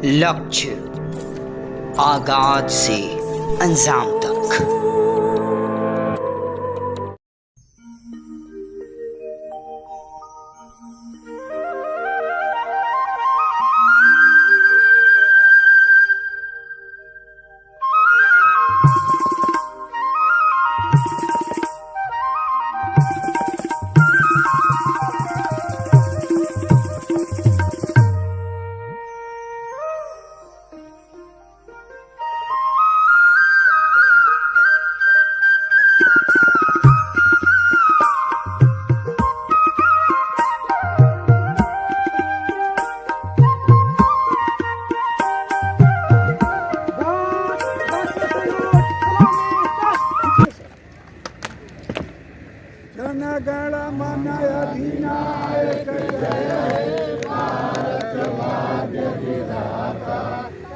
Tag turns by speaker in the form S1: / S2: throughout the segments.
S1: लक्ष्य आगाज से अंजाम तक।
S2: जनगण मन अधिनायक जय हे भारत भाग्य विधाता।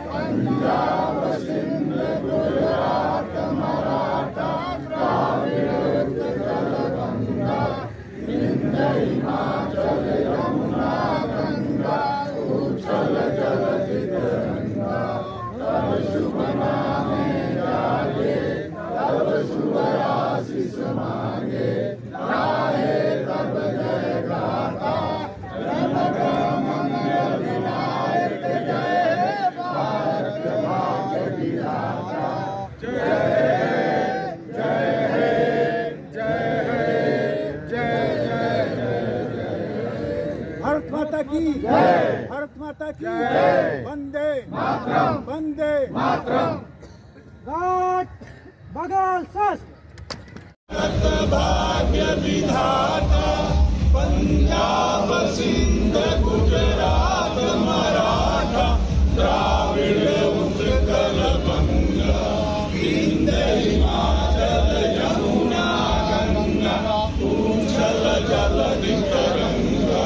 S2: पंजाब सिंध गुजरात मराठा द्राविड़ उत्कल गंगा विंध्य हिमाचल यमुना गंगा उच्छल जलधि तरंगा। तब शुभ नामे जागे तब शुभ आशीष मांगे। तब जय गाता जनगण मन अधिनायक जय हे भारत भाग्य विधाता। जय हे जय हे जय जय जय जय। भारत माता की जय, भारत माता की जय। वंदे मातरम, वंदे मातरम। घाट बगल शस्त्र भाग्य विधाता। पंजाब सिंध गुजरात मराठा द्राविड़ उत्कल गंगा विंध्य हिमाचल यमुना गंगा उच्छल जलधि तरंगा।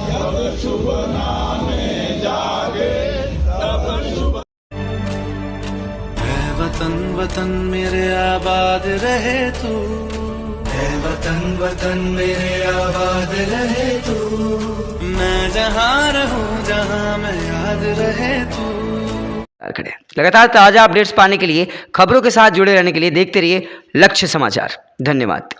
S2: जब शुभ नामे जागे तब शुभ।
S3: वतन वतन मेरे आबाद रहे तू, वतन वतन मेरे आबाद रहे तू। मैं जहाँ रहूँ जहाँ मैं याद रहे तू।
S1: लगातार ताजा अपडेट्स पाने के लिए, खबरों के साथ जुड़े रहने के लिए देखते रहिए लक्ष्य समाचार। धन्यवाद।